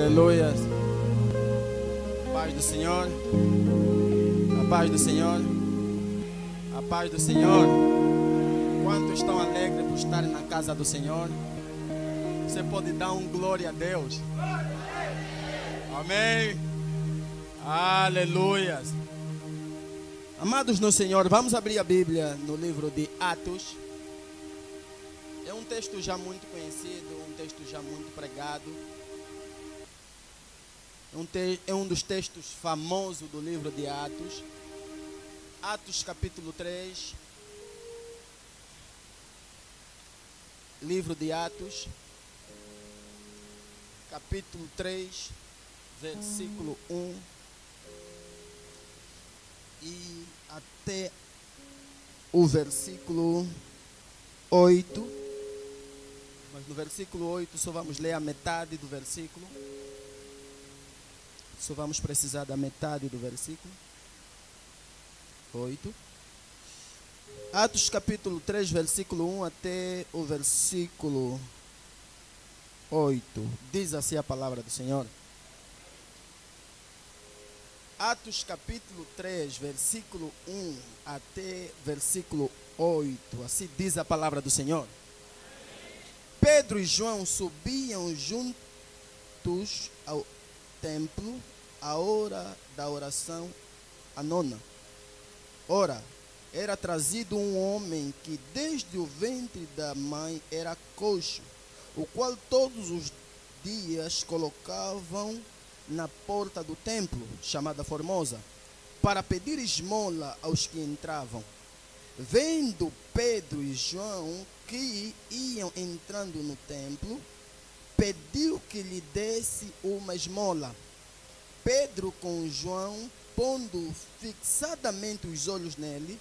Aleluia. Paz do Senhor. A paz do Senhor. A paz do Senhor. Quantos estão alegres por estarem na casa do Senhor? Você pode dar um glória a Deus. Amém. Aleluia. Amados no Senhor, vamos abrir a Bíblia no livro de Atos. É um texto já muito conhecido, um texto já muito pregado. É um dos textos famosos do livro de Atos. Atos capítulo 3. Livro de Atos, capítulo 3, versículo 1 e até o versículo 8. Mas no versículo 8 só vamos ler a metade do versículo. Só vamos precisar da metade do versículo 8. Atos capítulo 3, versículo 1 até o versículo 8. Diz assim a palavra do Senhor. Atos capítulo 3, versículo 1 até versículo 8. Assim diz a palavra do Senhor. Pedro e João subiam juntos ao templo à hora da oração, a nona. Ora, era trazido um homem que desde o ventre da mãe era coxo, o qual todos os dias colocavam na porta do templo, chamada Formosa, para pedir esmola aos que entravam. Vendo Pedro e João que iam entrando no templo, pediu que lhe desse uma esmola. Pedro com João, pondo fixadamente os olhos nele,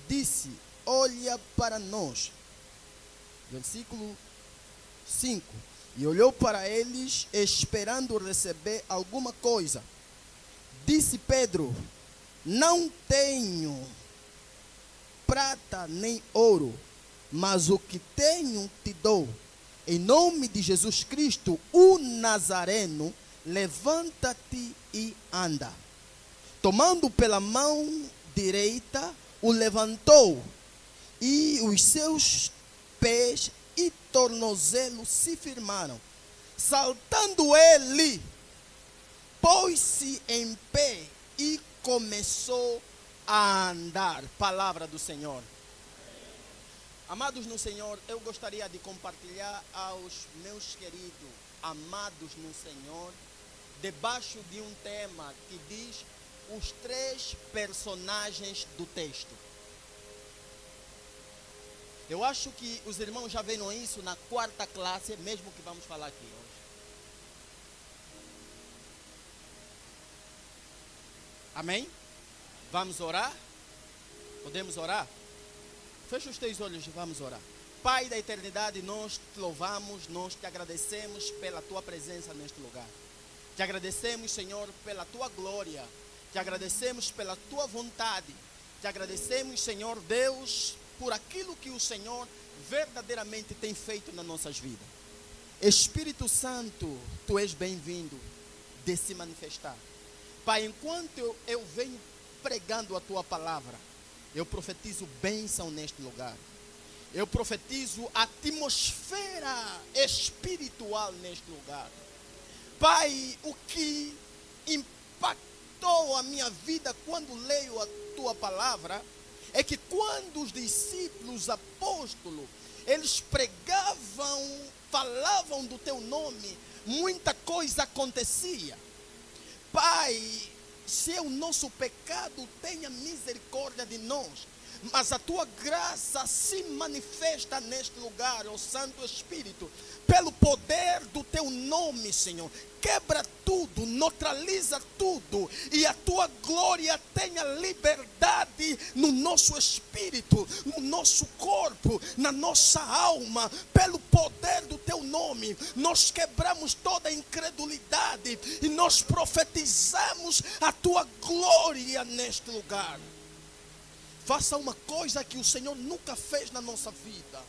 disse: olha para nós. Versículo 5. E olhou para eles, esperando receber alguma coisa. Disse Pedro: não tenho prata nem ouro, mas o que tenho te dou. Em nome de Jesus Cristo, o Nazareno, levanta-te e anda. Tomando pela mão direita, o levantou, e os seus pés e tornozelos se firmaram. Saltando ele, pôs-se em pé e começou a andar. Palavra do Senhor. Amados no Senhor, eu gostaria de compartilhar aos meus queridos, amados no Senhor, debaixo de um tema que diz os 3 personagens do texto. Eu acho que os irmãos já viram isso na 4ª classe, mesmo que vamos falar aqui hoje. Amém? Vamos orar? Podemos orar? Fecha os teus olhos e vamos orar. Pai da eternidade, nós te louvamos, nós te agradecemos pela tua presença neste lugar. Te agradecemos, Senhor, pela tua glória. Te agradecemos pela tua vontade. Te agradecemos, Senhor Deus, por aquilo que o Senhor verdadeiramente tem feito nas nossas vidas. Espírito Santo, tu és bem-vindo de se manifestar. Pai, enquanto eu venho pregando a tua palavra, eu profetizo bênção neste lugar. Eu profetizo atmosfera espiritual neste lugar. Pai, o que impactou a minha vida quando leio a tua palavra é que quando os discípulos, apóstolos, eles pregavam, falavam do teu nome, muita coisa acontecia. Pai, se o nosso pecado, tenha misericórdia de nós, mas a tua graça se manifesta neste lugar, ó Santo Espírito, pelo poder do teu nome, Senhor. Quebra tudo, neutraliza tudo, e a tua glória tenha liberdade no nosso espírito, no nosso corpo, na nossa alma, pelo poder do teu nome. Nós quebramos toda a incredulidade e nós profetizamos a tua glória neste lugar. Faça uma coisa que o Senhor nunca fez na nossa vida.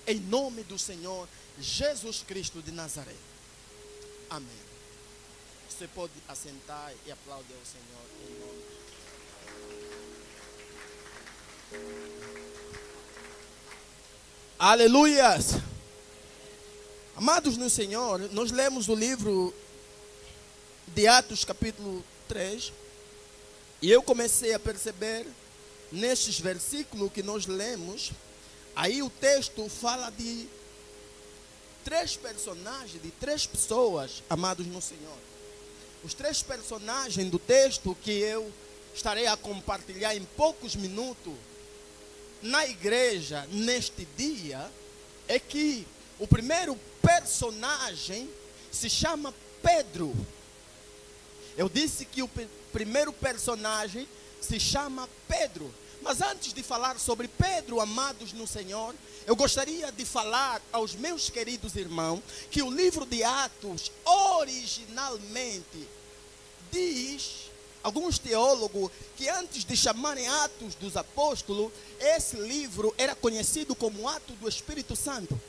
Em nome do Senhor Jesus Cristo de Nazaré. Amém. Você pode assentar e aplaudir ao Senhor em nome. Aleluias! Amados no Senhor, nós lemos o livro de Atos capítulo 3 e eu comecei a perceber nestes versículos que nós lemos, aí o texto fala de 3 personagens, de 3 pessoas, amados no Senhor. Os 3 personagens do texto que eu estarei a compartilhar em poucos minutos na igreja neste dia é que o primeiro personagem se chama Pedro. Eu disse que o primeiro personagem se chama Pedro. Mas antes de falar sobre Pedro, amados no Senhor, eu gostaria de falar aos meus queridos irmãos que o livro de Atos originalmente diz, alguns teólogos, que antes de chamarem Atos dos Apóstolos, esse livro era conhecido como Atos do Espírito Santo.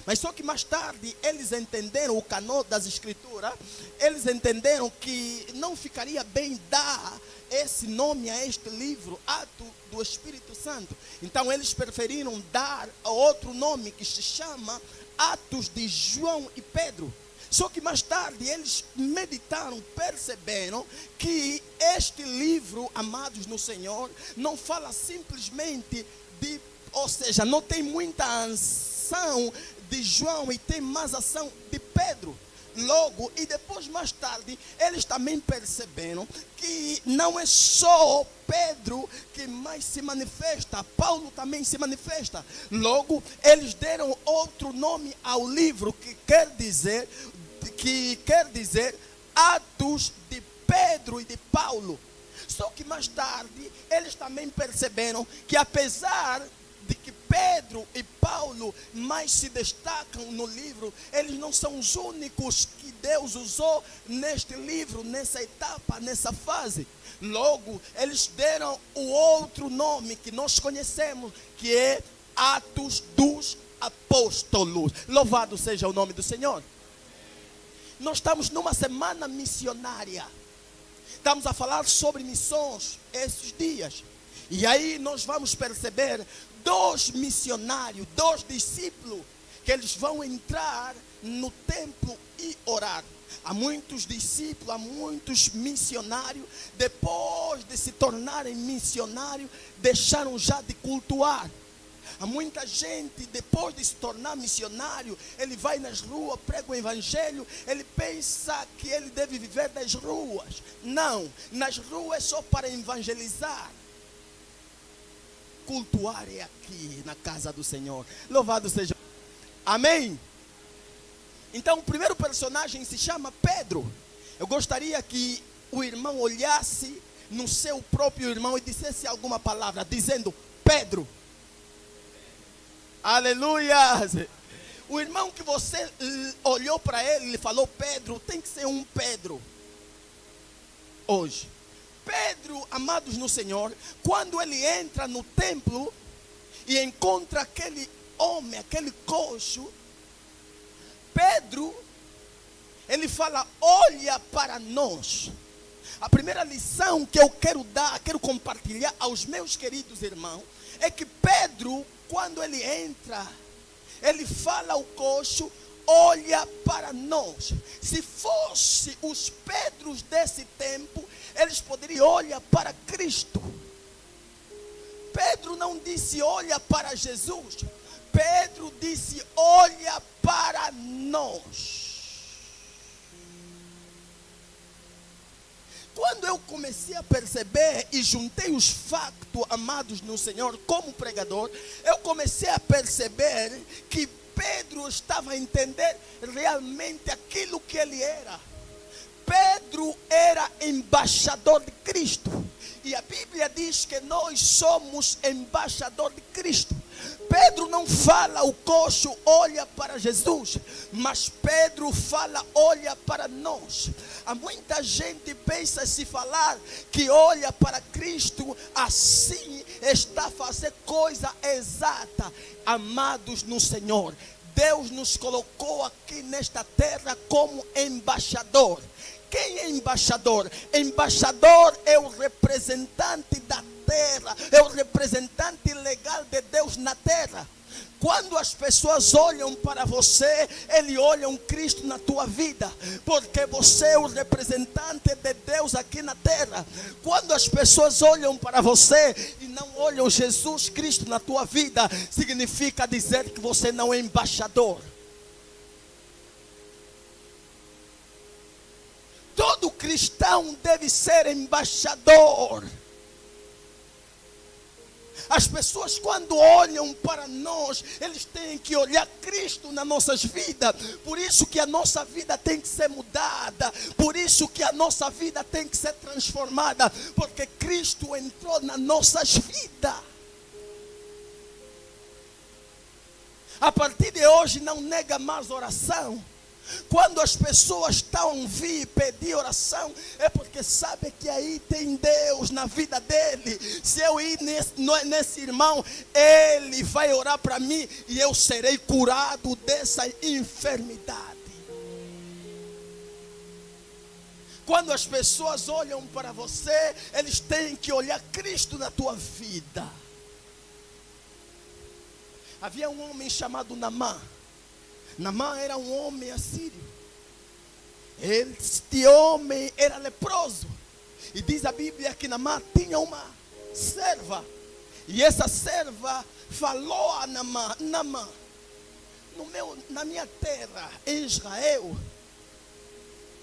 Mas só que mais tarde eles entenderam o canô das Escrituras, eles entenderam que não ficaria bem dar esse nome a este livro, Atos do Espírito Santo. Então eles preferiram dar outro nome que se chama Atos de João e Pedro. Só que mais tarde eles meditaram, perceberam que este livro, amados no Senhor, não fala simplesmente de, ou seja, não tem muita ação de João e tem mais ação de Pedro. Logo, e depois mais tarde, eles também perceberam que não é só Pedro que mais se manifesta, Paulo também se manifesta. Logo, eles deram outro nome ao livro que quer dizer Atos de Pedro e de Paulo. Só que mais tarde, eles também perceberam que apesar de que Pedro e Paulo mais se destacam no livro, eles não são os únicos que Deus usou neste livro, nessa etapa, nessa fase. Logo, eles deram o outro nome que nós conhecemos, que é Atos dos Apóstolos. Louvado seja o nome do Senhor. Nós estamos numa semana missionária. Estamos a falar sobre missões esses dias. E aí nós vamos perceber 2 missionários, 2 discípulos, que eles vão entrar no templo e orar. Há muitos discípulos, há muitos missionários, depois de se tornarem missionários, deixaram já de cultuar. Há muita gente, depois de se tornar missionário, ele vai nas ruas, prega o evangelho, ele pensa que ele deve viver das ruas. Não, nas ruas é só para evangelizar. Cultuar é aqui na casa do Senhor. Louvado seja. Amém. Então o primeiro personagem se chama Pedro. Eu gostaria que o irmão olhasse no seu próprio irmão e dissesse alguma palavra, dizendo Pedro. Aleluia. O irmão que você olhou para ele e falou Pedro, tem que ser um Pedro hoje. Pedro, amados no Senhor, quando ele entra no templo e encontra aquele homem, aquele coxo, Pedro, ele fala, olha para nós. A primeira lição que eu quero dar, quero compartilhar aos meus queridos irmãos, é que Pedro, quando ele entra, ele fala ao coxo, olha para nós. Se fosse os Pedros desse tempo, eles poderiam olhar para Cristo. Pedro não disse olha para Jesus. Pedro disse olha para nós. Quando eu comecei a perceber e juntei os factos, amados no Senhor, como pregador, eu comecei a perceber que Pedro estava a entender realmente aquilo que ele era. Pedro era embaixador de Cristo. E a Bíblia diz que nós somos embaixador de Cristo. Pedro não fala o coxo olha para Jesus, mas Pedro fala olha para nós. Há muita gente pensa se falar que olha para Cristo, assim está a fazer coisa exata. Amados no Senhor, Deus nos colocou aqui nesta terra como embaixador. Quem é embaixador? Embaixador é o representante da terra, é o representante legal de Deus na terra. Quando as pessoas olham para você, eles olham Cristo na tua vida, porque você é o representante de Deus aqui na terra. Quando as pessoas olham para você e não olham Jesus Cristo na tua vida, significa dizer que você não é embaixador. Todo cristão deve ser embaixador. As pessoas, quando olham para nós, eles têm que olhar Cristo nas nossas vidas. Por isso que a nossa vida tem que ser mudada. Por isso que a nossa vida tem que ser transformada. Porque Cristo entrou nas nossas vidas. A partir de hoje, não nega mais oração. Quando as pessoas estão a vir pedir oração, é porque sabe que aí tem Deus na vida dele. Se eu ir nesse irmão, ele vai orar para mim e eu serei curado dessa enfermidade. Quando as pessoas olham para você, eles têm que olhar Cristo na tua vida. Havia um homem chamado Naamã. Naamã era um homem assírio. Este homem era leproso. E diz a Bíblia que Naamã tinha uma serva. E essa serva falou a Naamã: Naamã, na minha terra, em Israel,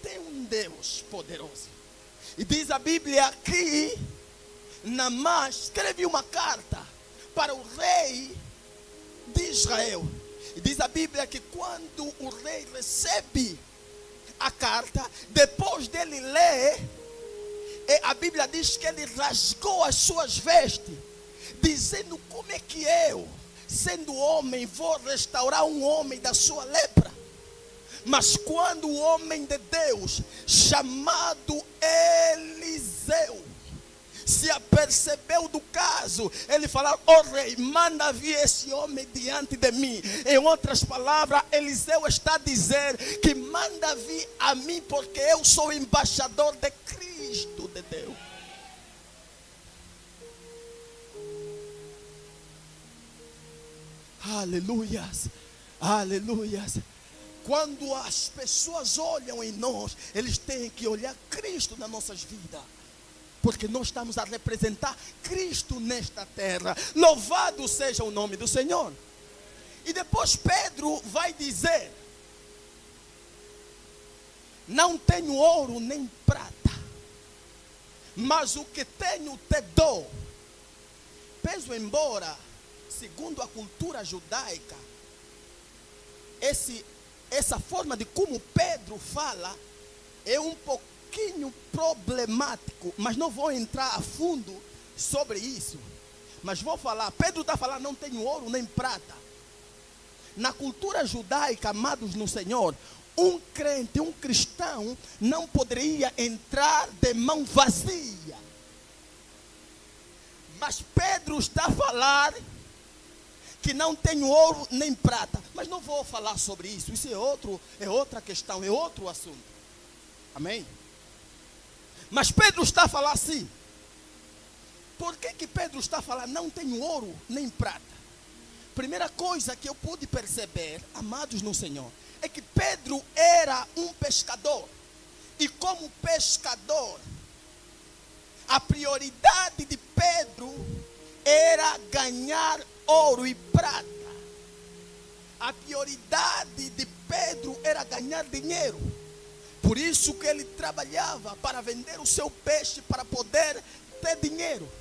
tem um Deus poderoso. E diz a Bíblia que Naamã escreve uma carta para o rei de Israel. E diz a Bíblia que quando o rei recebe a carta, depois dele ler, a Bíblia diz que ele rasgou as suas vestes, dizendo: como é que eu, sendo homem, vou restaurar um homem da sua lepra? Mas quando o homem de Deus, chamado Eliseu, se apercebeu do caso, ele falou: ó rei, manda vir esse homem diante de mim. Em outras palavras, Eliseu está a dizer que manda vir a mim, porque eu sou embaixador de Cristo de Deus. Aleluias, aleluias. Quando as pessoas olham em nós, eles têm que olhar Cristo nas nossas vidas. Porque nós estamos a representar Cristo nesta terra. Louvado seja o nome do Senhor. E depois Pedro vai dizer: não tenho ouro nem prata, mas o que tenho te dou. Peso, embora, segundo a cultura judaica, essa forma de como Pedro fala é um pouquinho problemático, mas não vou entrar a fundo sobre isso. Mas vou falar, Pedro está falando: não tenho ouro nem prata. Na cultura judaica, amados no Senhor, um crente, um cristão, não poderia entrar de mão vazia. Mas Pedro está a falar que não tenho ouro nem prata. Mas não vou falar sobre isso. Isso é outra questão, é outro assunto. Amém? Mas Pedro está a falar assim. Por que Pedro está a falar não tenho ouro nem prata? Primeira coisa que eu pude perceber, amados no Senhor, é que Pedro era um pescador. E como pescador, a prioridade de Pedro era ganhar ouro e prata. A prioridade de Pedro era ganhar dinheiro. Por isso que ele trabalhava para vender o seu peixe para poder ter dinheiro.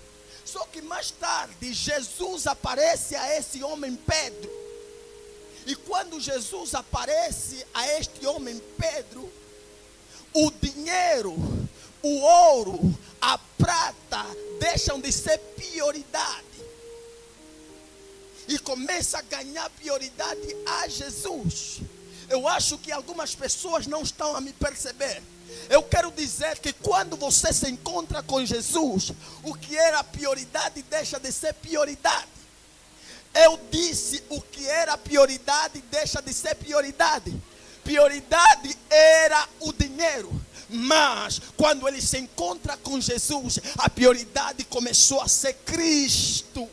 Só que mais tarde Jesus aparece a esse homem Pedro. E quando Jesus aparece a este homem Pedro, o dinheiro, o ouro, a prata deixam de ser prioridade. E começa a ganhar prioridade a Jesus. Eu acho que algumas pessoas não estão a me perceber. Eu quero dizer que quando você se encontra com Jesus, o que era prioridade deixa de ser prioridade. eu disse o que era prioridade deixa de ser prioridade. Prioridade era o dinheiro. Mas quando ele se encontra com Jesus, a prioridade começou a ser Cristo.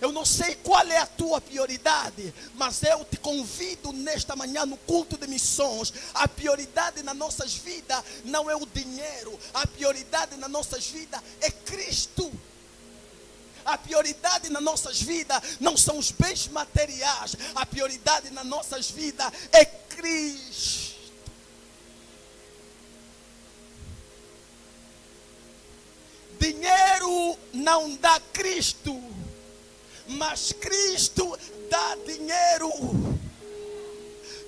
Eu não sei qual é a tua prioridade, mas eu te convido nesta manhã no culto de missões. A prioridade nas nossas vidas não é o dinheiro. A prioridade nas nossas vidas é Cristo. A prioridade nas nossas vidas não são os bens materiais. A prioridade nas nossas vidas é Cristo. Dinheiro não dá Cristo, mas Cristo dá dinheiro.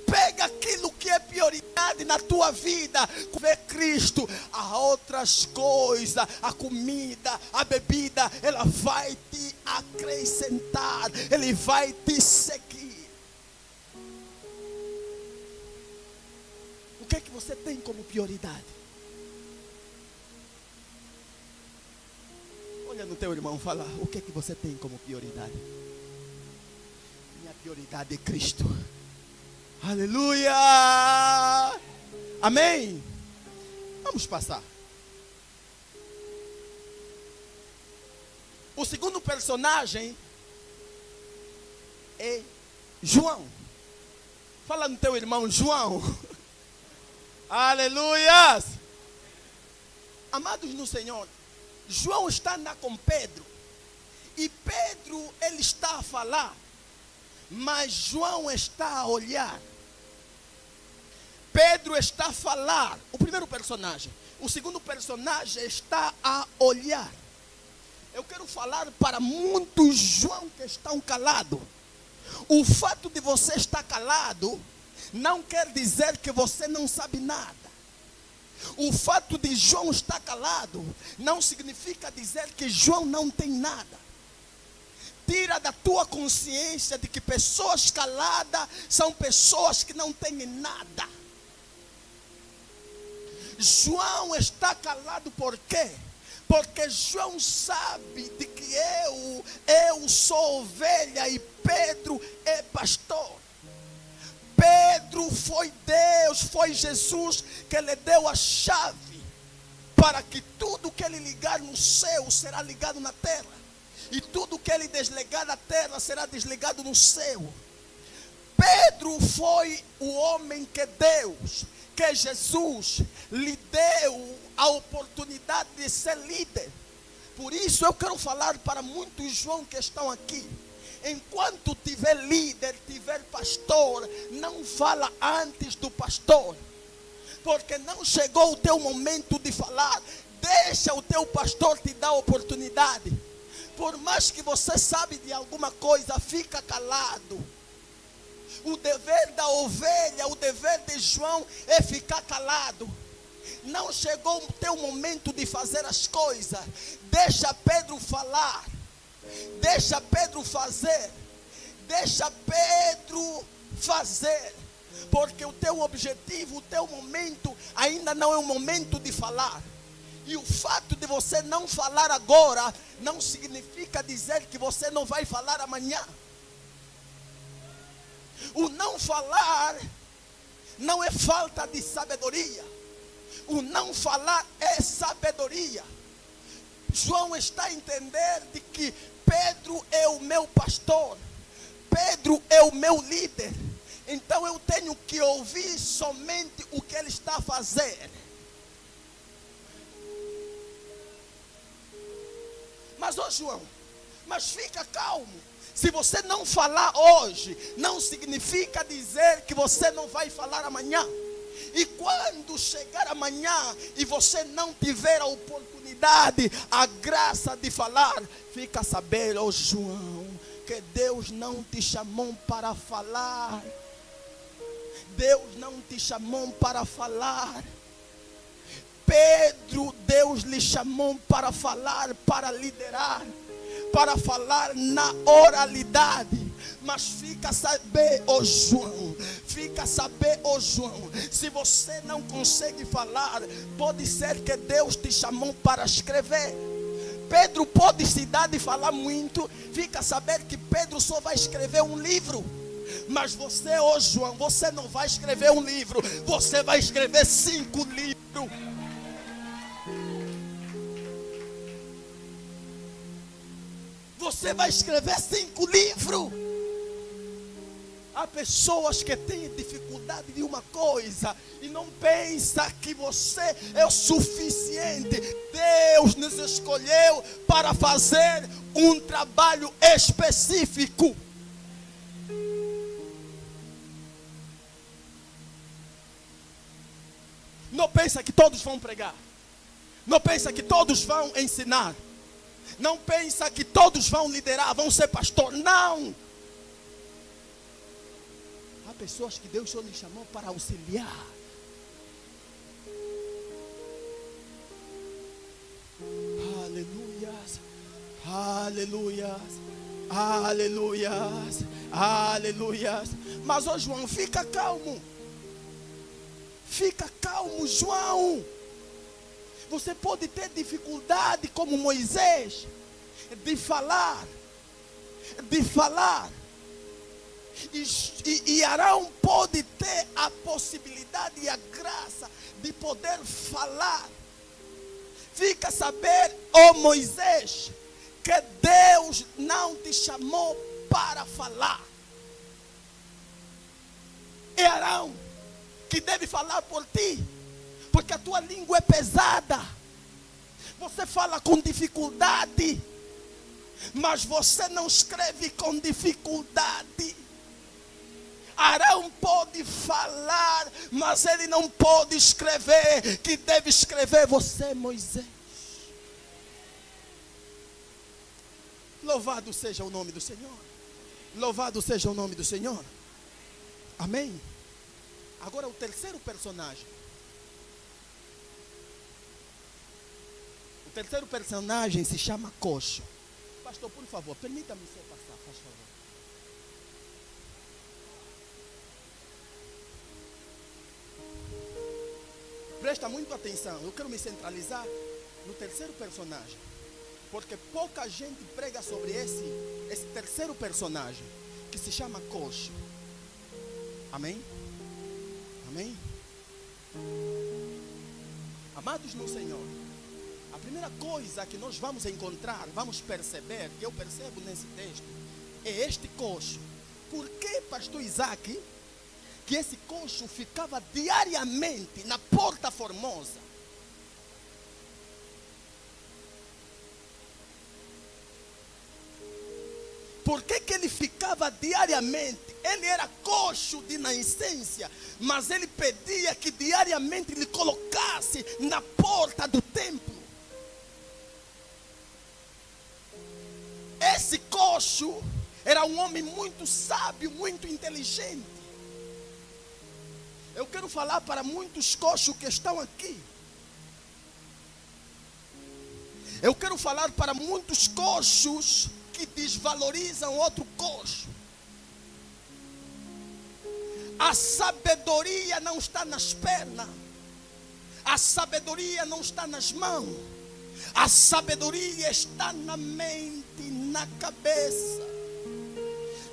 Pega aquilo que é prioridade na tua vida, vê Cristo. As outras coisas, a comida, a bebida, ela vai te acrescentar, ele vai te seguir. O que é que você tem como prioridade? Olha no teu irmão, fala, o que é que você tem como prioridade? Minha prioridade é Cristo. Aleluia! Amém? Vamos passar. O segundo personagem é João. Fala no teu irmão, João. Aleluia! Amados no Senhor, João está andando com Pedro. E Pedro, ele está a falar. Mas João está a olhar. Pedro está a falar. O primeiro personagem. O segundo personagem está a olhar. Eu quero falar para muitos João que estão calados. O fato de você estar calado não quer dizer que você não sabe nada. O fato de João estar calado não significa dizer que João não tem nada. Tira da tua consciência de que pessoas caladas são pessoas que não têm nada. João está calado por quê? Porque João sabe de que eu sou ovelha e Pedro é pastor. Pedro foi Deus, foi Jesus que lhe deu a chave para que tudo que ele ligar no céu será ligado na terra. E tudo que ele desligar na terra será desligado no céu. Pedro foi o homem que Deus, que Jesus lhe deu a oportunidade de ser líder. Por isso eu quero falar para muitos João que estão aqui. Enquanto tiver líder, tiver pastor, não fala antes do pastor. Porque não chegou o teu momento de falar. Deixa o teu pastor te dar oportunidade. Por mais que você sabe de alguma coisa, fica calado. O dever da ovelha, o dever de João é ficar calado. Não chegou o teu momento de fazer as coisas. Deixa Pedro falar. Deixa Pedro fazer. Deixa Pedro fazer. Porque o teu objetivo, o teu momento ainda não é o momento de falar. E o fato de você não falar agora não significa dizer que você não vai falar amanhã. O não falar não é falta de sabedoria. O não falar é sabedoria. João está a entender de que Pedro é o meu pastor. Pedro é o meu líder. Então eu tenho que ouvir somente o que ele está a fazer. Mas, João, mas fica calmo. Se você não falar hoje, não significa dizer que você não vai falar amanhã. E quando chegar amanhã e você não tiver a oportunidade, a graça de falar, fica a saber, João, que Deus não te chamou para falar. Deus não te chamou para falar. Pedro, Deus lhe chamou para falar, para liderar, para falar na oralidade. Mas fica a saber, João, fica a saber, João, se você não consegue falar, pode ser que Deus te chamou para escrever. Pedro pode se dar de falar muito. Fica a saber que Pedro só vai escrever um livro. Mas você, João, você não vai escrever um livro. Você vai escrever 5 livros. Você vai escrever 5 livros. Há pessoas que têm dificuldade de uma coisa e não pensam que você é o suficiente. Deus nos escolheu para fazer um trabalho específico. Não pensa que todos vão pregar. Não pensa que todos vão ensinar. Não pensa que todos vão liderar, vão ser pastor. Não. Há pessoas que Deus só lhe chamou para auxiliar. Aleluias, aleluias, aleluias, aleluias. Mas, ó João, fica calmo. Fica calmo, João. Você pode ter dificuldade como Moisés de falar. E Arão pode ter a possibilidade e a graça de poder falar. Fica a saber, ó Moisés, que Deus não te chamou para falar. É Arão que deve falar por ti, porque a tua língua é pesada. Você fala com dificuldade, mas você não escreve com dificuldade. Arão pode falar, mas ele não pode escrever. Que deve escrever você, Moisés. Louvado seja o nome do Senhor. Louvado seja o nome do Senhor. Amém. Agora o terceiro personagem. O terceiro personagem se chama Coxo. Pastor, por favor, permita-me só passar, faz favor. Presta muito atenção, eu quero me centralizar no terceiro personagem, porque pouca gente prega sobre esse terceiro personagem, que se chama Coxo. Amém? Amém? Amados no Senhor, a primeira coisa que nós vamos encontrar, vamos perceber, que eu percebo nesse texto, é este coxo. Por que, pastor Isaac, que esse coxo ficava diariamente na Porta Formosa? Por que ele ficava diariamente? Ele era coxo de nascença, mas ele pedia que diariamente lhe colocasse na porta do templo. Esse coxo era um homem muito sábio, muito inteligente. Eu quero falar para muitos coxos que estão aqui. Eu quero falar para muitos coxos que desvalorizam outro coxo. A sabedoria não está nas pernas. A sabedoria não está nas mãos. A sabedoria está na mente, na cabeça.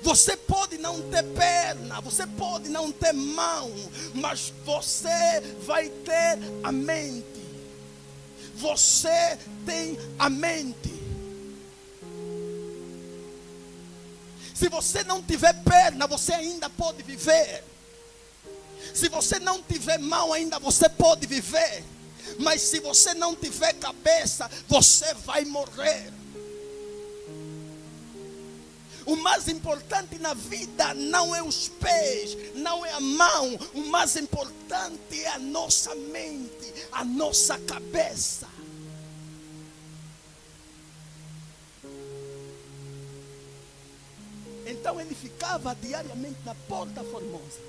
Você pode não ter perna, você pode não ter mão, mas você vai ter a mente. Você tem a mente. Se você não tiver perna, você ainda pode viver. Se você não tiver mão, ainda você pode viver. Mas se você não tiver cabeça, você vai morrer. O mais importante na vida não é os pés, não é a mão. O mais importante é a nossa mente, a nossa cabeça. Então ele ficava diariamente na Porta Formosa,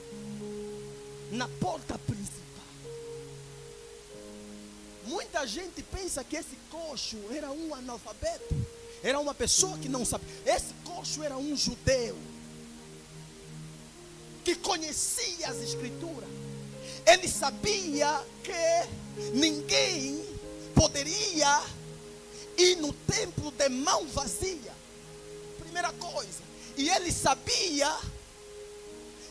na porta principal. Muita gente pensa que esse coxo era um analfabeto, era uma pessoa que não sabe. Esse coxo era um judeu que conhecia as escrituras. Ele sabia que ninguém poderia ir no templo de mão vazia. Primeira coisa. E ele sabia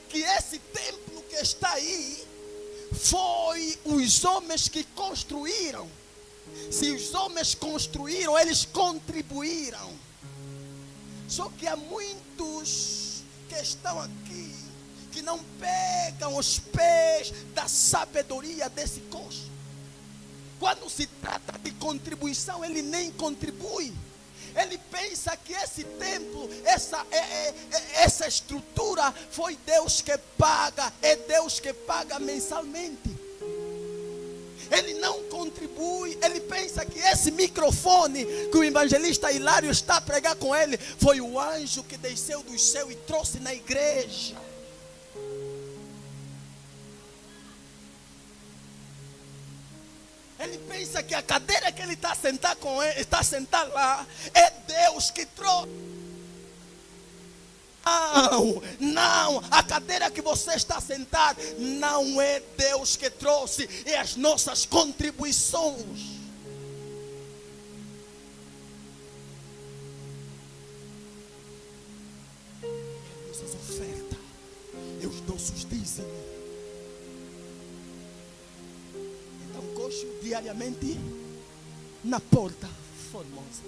que esse templo que está aí foi os homens que construíram. Se os homens construíram, eles contribuíram. Só que há muitos que estão aqui que não pegam os pés da sabedoria desse coxo. Quando se trata de contribuição, ele nem contribui. Ele pensa que esse templo, essa estrutura, foi Deus que paga, é Deus que paga mensalmente. Ele não contribui. Ele pensa que esse microfone que o evangelista Hilário está a pregar com ele, foi o anjo que desceu do céu e trouxe na igreja. Ele pensa que a cadeira que ele está sentado com ele, está sentado lá, é Deus que trouxe. Não, a cadeira que você está sentado não é Deus que trouxe, é as nossas contribuições. É as nossas ofertas, é os nossos dízimos. Coxo diariamente na porta formosa.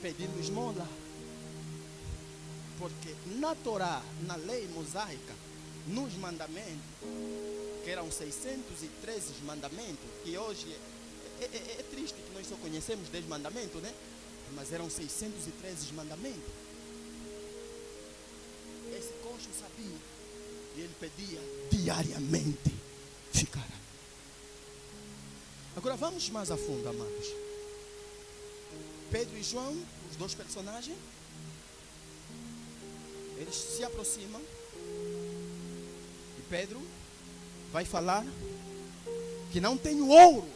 Pedindo esmola. Porque na Torá, na lei mosaica, nos mandamentos, que eram 613 mandamentos, que hoje é triste que nós só conhecemos 10 mandamentos, né? Mas eram 613 mandamentos. Esse coxo sabia. E ele pedia diariamente ficar. Agora vamos mais a fundo, amados. Pedro e João, os dois personagens, eles se aproximam. E Pedro vai falar que não tem ouro,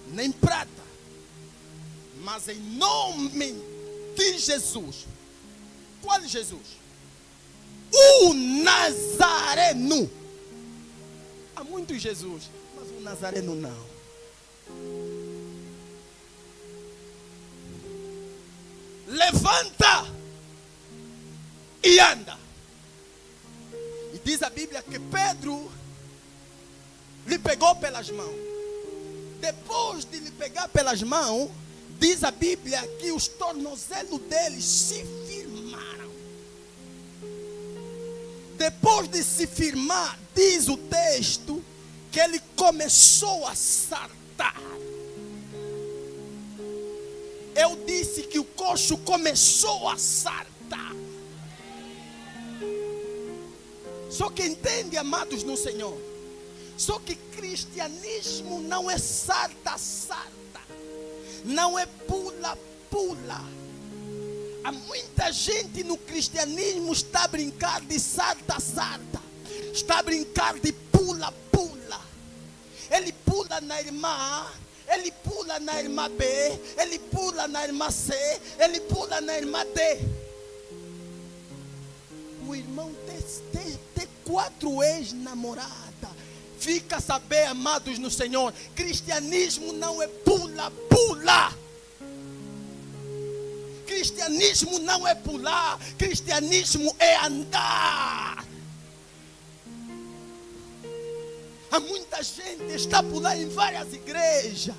nem prata, mas em nome de Jesus. Qual Jesus? O Nazareno. Há muitos Jesus, mas o Nazareno não. Levanta e anda. E diz a Bíblia que Pedro lhe pegou pelas mãos. Depois de lhe pegar pelas mãos, diz a Bíblia que os tornozelos deles se firmaram. Depois de se firmar, diz o texto, que ele começou a saltar. Eu disse que o coxo começou a saltar. Só que entende, amados no Senhor, só que cristianismo não é salta, não é pula, pula. Há muita gente no cristianismo está a brincar de salta, está a brincar de pula, pula. Ele pula na irmã A, ele pula na irmã B, ele pula na irmã C, ele pula na irmã D. O irmão tem 4 ex-namoradas. Fica a saber, amados no Senhor, cristianismo não é pula, pula. Cristianismo não é pular, cristianismo é andar. Há muita gente que está a pular em várias igrejas,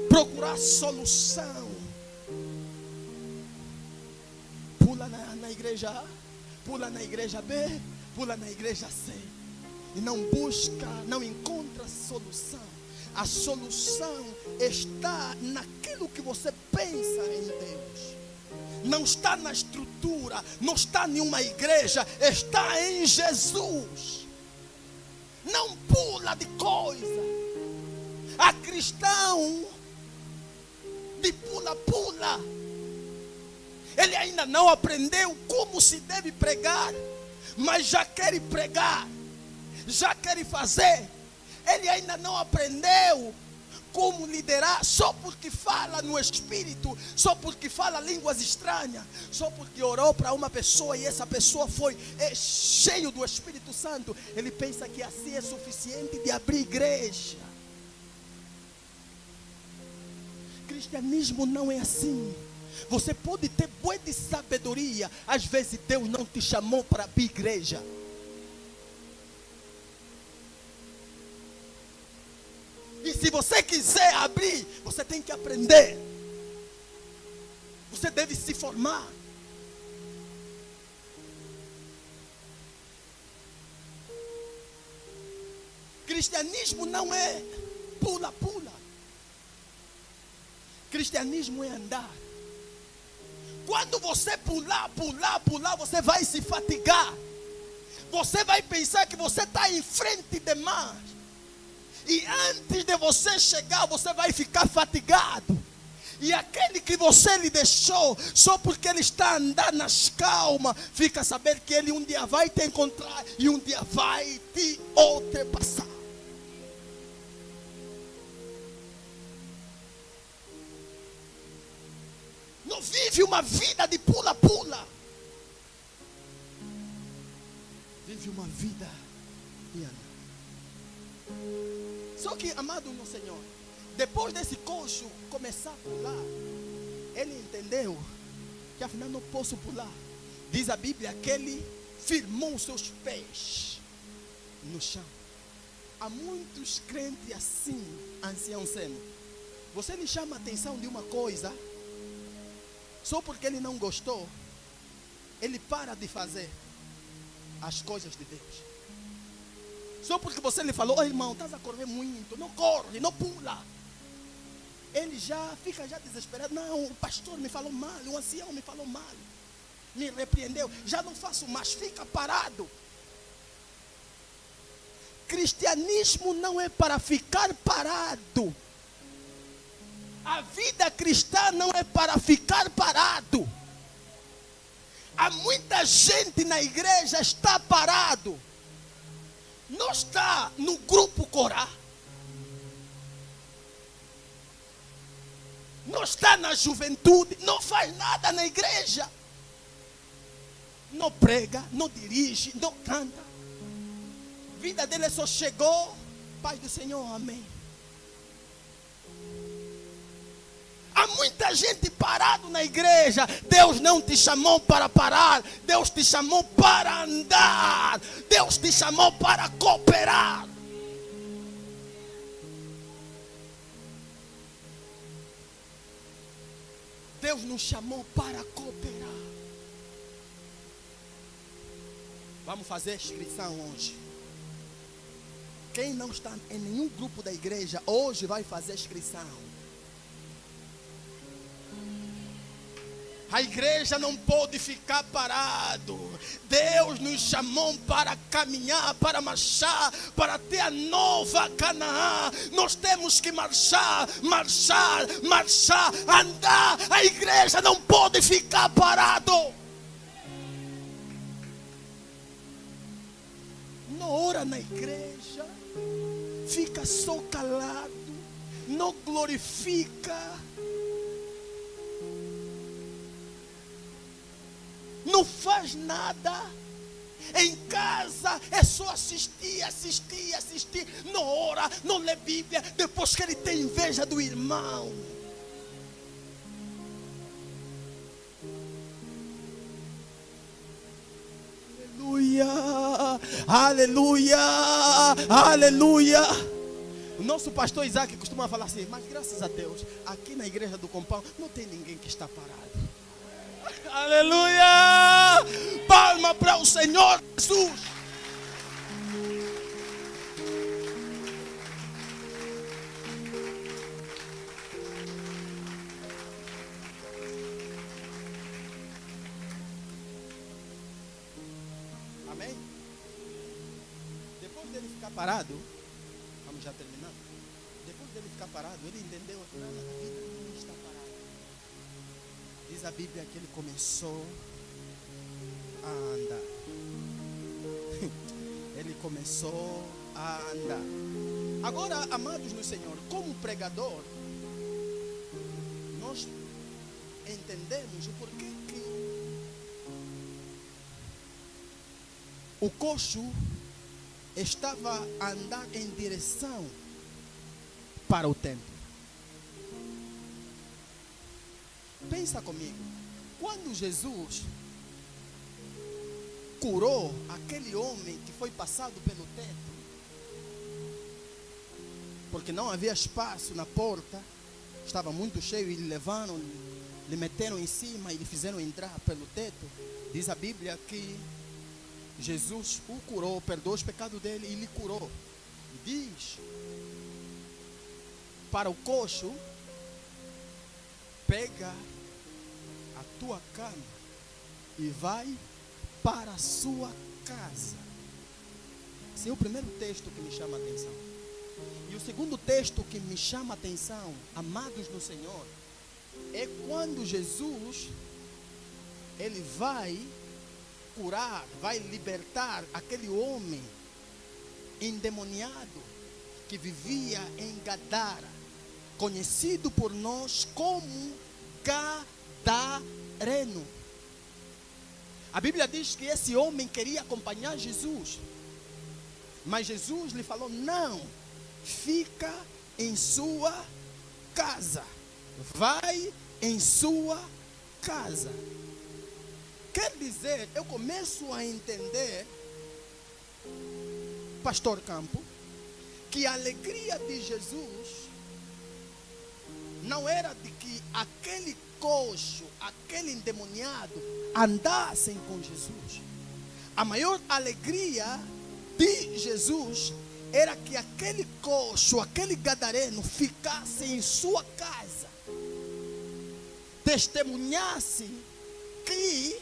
procurar solução. Pula na igreja A, pula na igreja B, pula na igreja C. E não busca, não encontra solução. A solução está naquilo que você pensa em Deus. Não está na estrutura, não está em uma igreja, está em Jesus. Não pula de coisa. Há cristão de pula-pula. Ele ainda não aprendeu como se deve pregar, mas já quer pregar, já quer fazer. Ele ainda não aprendeu como liderar só porque fala no Espírito, só porque fala línguas estranhas, só porque orou para uma pessoa e essa pessoa foi cheio do Espírito Santo. Ele pensa que assim é suficiente de abrir igreja. Cristianismo não é assim. Você pode ter bué de sabedoria, às vezes Deus não te chamou para abrir igreja. E se você quiser abrir, você tem que aprender. Você deve se formar. Cristianismo não é pula-pula. Cristianismo é andar. Quando você pular, você vai se fatigar. Você vai pensar que você está em frente demais. E antes de você chegar, você vai ficar fatigado. E aquele que você lhe deixou, só porque ele está andando nas calmas, fica a saber que ele um dia vai te encontrar e um dia vai te ultrapassar. Não vive uma vida de pula-pula. Vive uma vida de andar. Só que, amado no Senhor, depois desse coxo começar a pular, ele entendeu que afinal não posso pular. Diz a Bíblia que ele firmou os seus pés no chão. Há muitos crentes assim, ancião sendo. Você lhe chama a atenção de uma coisa, só porque ele não gostou, ele para de fazer as coisas de Deus. Só porque você lhe falou, irmão, estás a correr muito, não corre, não pula. Ele já fica desesperado. Não, o pastor me falou mal, o ancião me falou mal, me repreendeu, já não faço mais, fica parado. Cristianismo não é para ficar parado. A vida cristã não é para ficar parado. Há muita gente na igreja está parado. Não está no grupo Corá. Não está na juventude. Não faz nada na igreja. Não prega, não dirige, não canta. A vida dele só chegou. Paz do Senhor, amém. Há muita gente parado na igreja. Deus não te chamou para parar. Deus te chamou para andar. Deus te chamou para cooperar. Deus nos chamou para cooperar. Vamos fazer inscrição hoje. Quem não está em nenhum grupo da igreja, hoje vai fazer inscrição. A igreja não pode ficar parado. Deus nos chamou para caminhar, para marchar, para ter a nova Canaã. Nós temos que marchar, andar. A igreja não pode ficar parado. Não ora na igreja, fica só calado, não glorifica. Não faz nada. Em casa é só assistir. Não ora, não lê Bíblia. Depois que ele tem inveja do irmão. Aleluia, aleluia. O nosso pastor Isaac costuma falar assim: mas graças a Deus, aqui na igreja do Compão não tem ninguém que está parado. Aleluia! Palma para o Senhor Jesus. Amém? Depois dele ficar parado, vamos já terminar. Depois dele ficar parado, ele entendeu que a vida não está parada. Diz a Bíblia que ele começou a andar. Ele começou a andar. Agora, amados no Senhor, como pregador, nós entendemos o porquê que o coxo estava a andar em direção para o templo. Pensa comigo, quando Jesus curou aquele homem que foi passado pelo teto, porque não havia espaço na porta, estava muito cheio, e lhe levaram, lhe meteram em cima e lhe fizeram entrar pelo teto. Diz a Bíblia que Jesus o curou, perdoou os pecados dele e lhe curou. E diz para o coxo: pega a tua cama e vai para a sua casa. Esse é o primeiro texto que me chama a atenção. E o segundo texto que me chama a atenção, amados no Senhor, é quando Jesus, ele vai curar, vai libertar aquele homem endemoniado que vivia em Gadara, conhecido por nós como Gadareno. A Bíblia diz que esse homem queria acompanhar Jesus, mas Jesus lhe falou: não, fica em sua casa, vai em sua casa. Quer dizer, eu começo a entender, Pastor Campo, que a alegria de Jesus não era de que aquele coxo, aquele endemoniado andassem com Jesus. A maior alegria de Jesus era que aquele coxo, aquele gadareno ficasse em sua casa, testemunhasse que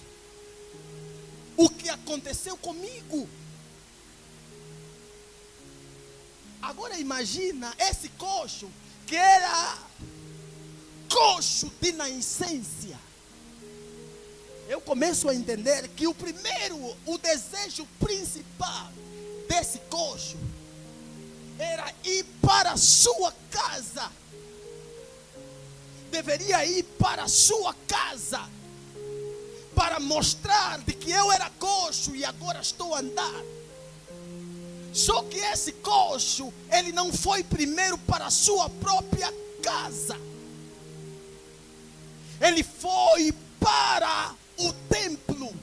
o que aconteceu comigo. Agora imagina esse coxo que era coxo de nascença. Eu começo a entender que o desejo principal desse coxo era ir para a sua casa. Deveria ir para a sua casa para mostrar de que eu era coxo e agora estou a andar. Só que esse coxo, ele não foi primeiro para a sua própria casa. Ele foi para o templo.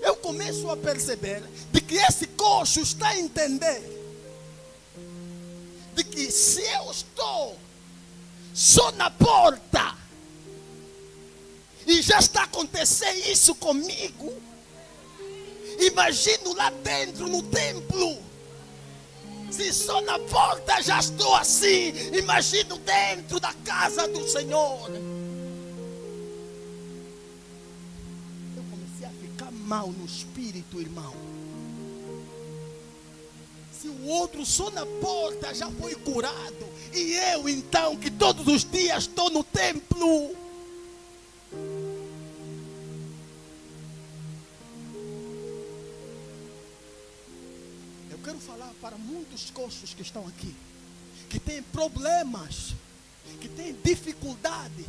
Eu começo a perceber de que esse coxo está a entender de que se eu estou só na porta e já está acontecendo isso comigo, imagino lá dentro no templo. Se só na porta já estou assim, imagino dentro da casa do Senhor. Eu comecei a ficar mal no espírito, irmão. Se o outro só na porta já foi curado, e eu então que todos os dias estou no templo. Eu quero falar para muitos coxos que estão aqui, que têm problemas, que têm dificuldade.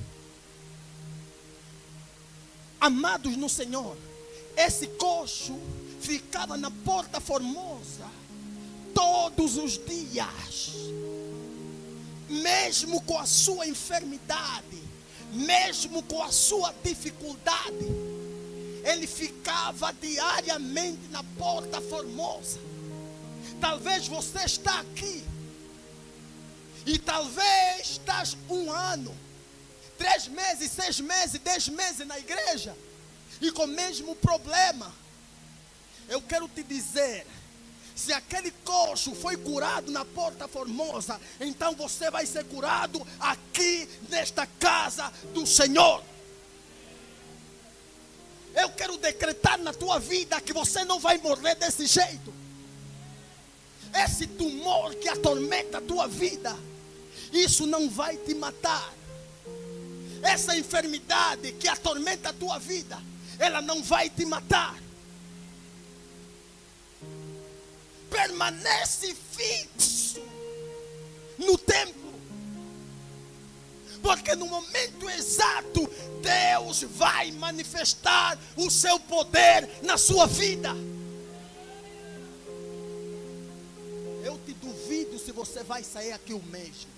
Amados no Senhor, esse coxo ficava na Porta Formosa todos os dias, mesmo com a sua enfermidade, mesmo com a sua dificuldade, ele ficava diariamente na Porta Formosa. Talvez você está aqui e talvez estás 1 ano, 3 meses, 6 meses, 10 meses na igreja e com o mesmo problema. Eu quero te dizer, se aquele coxo foi curado na Porta Formosa, então você vai ser curado aqui nesta casa do Senhor. Eu quero decretar na tua vida que você não vai morrer desse jeito. Esse tumor que atormenta a tua vida, isso não vai te matar. Essa enfermidade que atormenta a tua vida, ela não vai te matar. permanece fixo no templo. Porque no momento exato, Deus vai manifestar o seu poder na sua vida. Eu te duvido se você vai sair aqui o mesmo.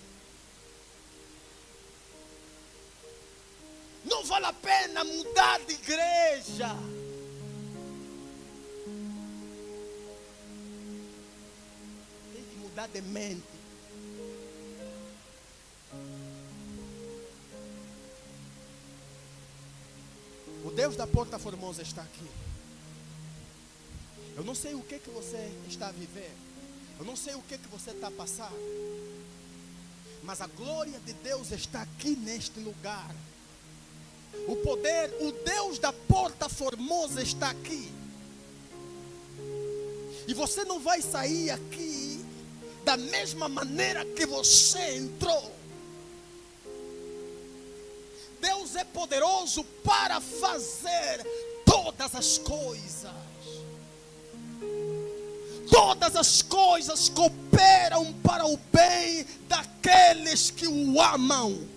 Não vale a pena mudar de igreja. Tem que mudar de mente. O Deus da Porta Formosa está aqui. Eu não sei o que você está vivendo. Eu não sei o que você está passando. Mas a glória de Deus está aqui neste lugar. O poder, o Deus da Porta Formosa está aqui. E você não vai sair aqui da mesma maneira que você entrou. Deus é poderoso para fazer todas as coisas. Todas as coisas cooperam para o bem daqueles que o amam.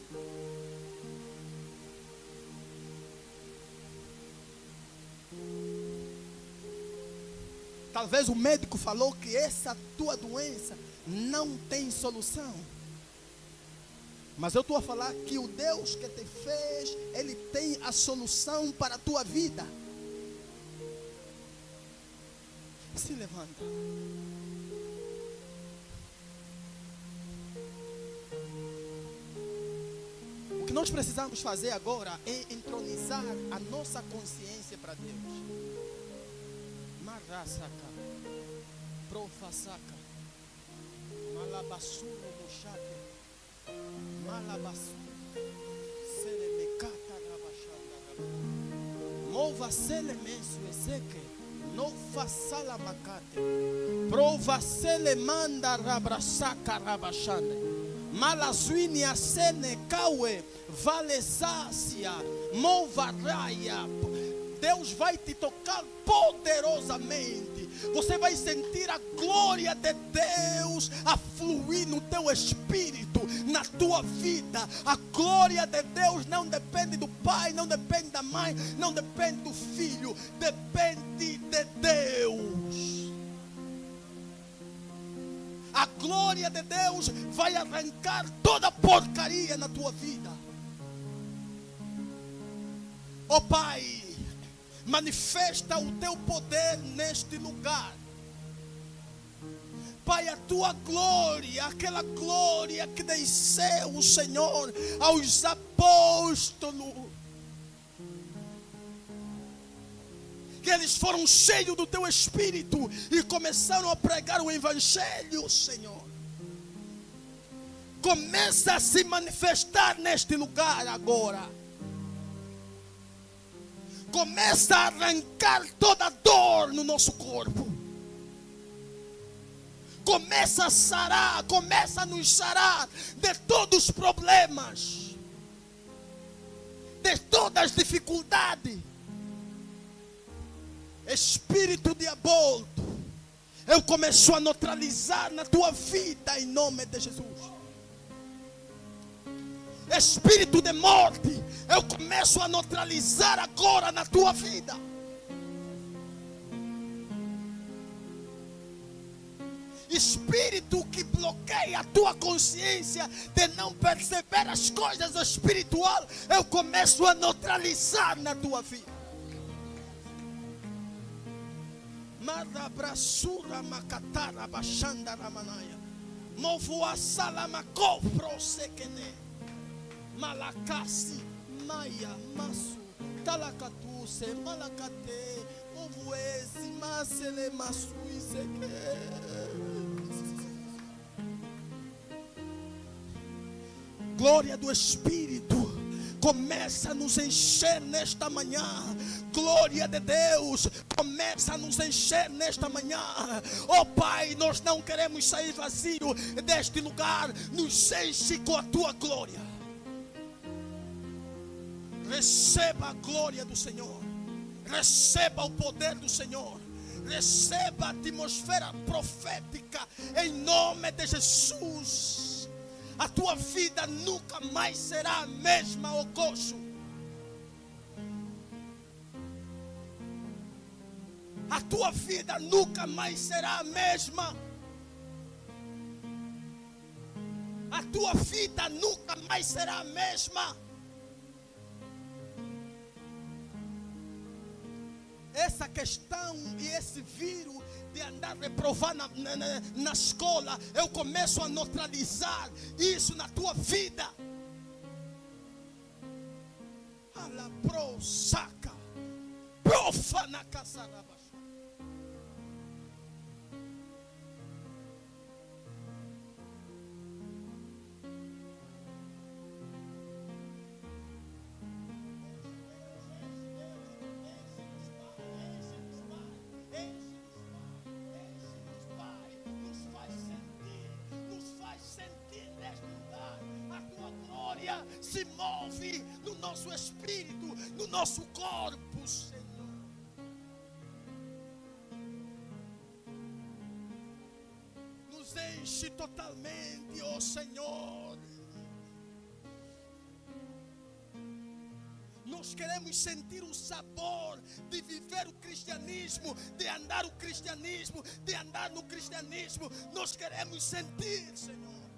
Talvez o médico falou que essa tua doença não tem solução. Mas eu estou a falar que o Deus que te fez, Ele tem a solução para a tua vida. Se levanta. O que nós precisamos fazer agora é entronizar a nossa consciência para Deus. Marasaka, profasaka, malabassuro mochate. Mova selemenso ezeke, no fasala makate, prova sele manda rabrasaka rabashande, malazuini asene kawe, valesácia, mova raia. Deus vai te tocar poderosamente. Você vai sentir a glória de Deus a fluir no teu espírito, na tua vida. A glória de Deus não depende do pai, não depende da mãe, não depende do filho, depende de Deus. A glória de Deus vai arrancar toda porcaria na tua vida. Ó Pai, manifesta o teu poder neste lugar. Pai, a tua glória, aquela glória que desceu o Senhor aos apóstolos, que eles foram cheios do teu Espírito e começaram a pregar o Evangelho, Senhor. Começa a se manifestar neste lugar agora. Começa a arrancar toda dor no nosso corpo. Começa a sarar, começa a nos sarar de todos os problemas, de todas as dificuldades. Espírito diabólico, eu começo a neutralizar na tua vida em nome de Jesus. Espírito de morte, eu começo a neutralizar agora na tua vida. Espírito que bloqueia a tua consciência de não perceber as coisas espirituais, eu começo a neutralizar na tua vida. Marabrasura makatara bashanda ramanaya, movoa salamaco prosekene. Malakasi, Maya, Masu, Talakatuse, Malakate, Ovuesi, Masele, Masu, Iseke. Glória do Espírito começa a nos encher nesta manhã. Glória de Deus começa a nos encher nesta manhã. Oh Pai, nós não queremos sair vazio deste lugar. Nos enche com a tua glória. Receba a glória do Senhor. Receba o poder do Senhor. Receba a atmosfera profética em nome de Jesus. A tua vida nunca mais será a mesma, ó gozo. A tua vida nunca mais será a mesma. A tua vida nunca mais será a mesma. Essa questão e esse vírus de andar reprovar na escola, eu começo a neutralizar isso na tua vida. Ala pro saca, profa na caçaraba. Se move no nosso espírito, no nosso corpo, Senhor. Nos enche totalmente, ó Senhor. Nós queremos sentir o sabor de viver o cristianismo, de andar o cristianismo, de andar no cristianismo. Nós queremos sentir, Senhor.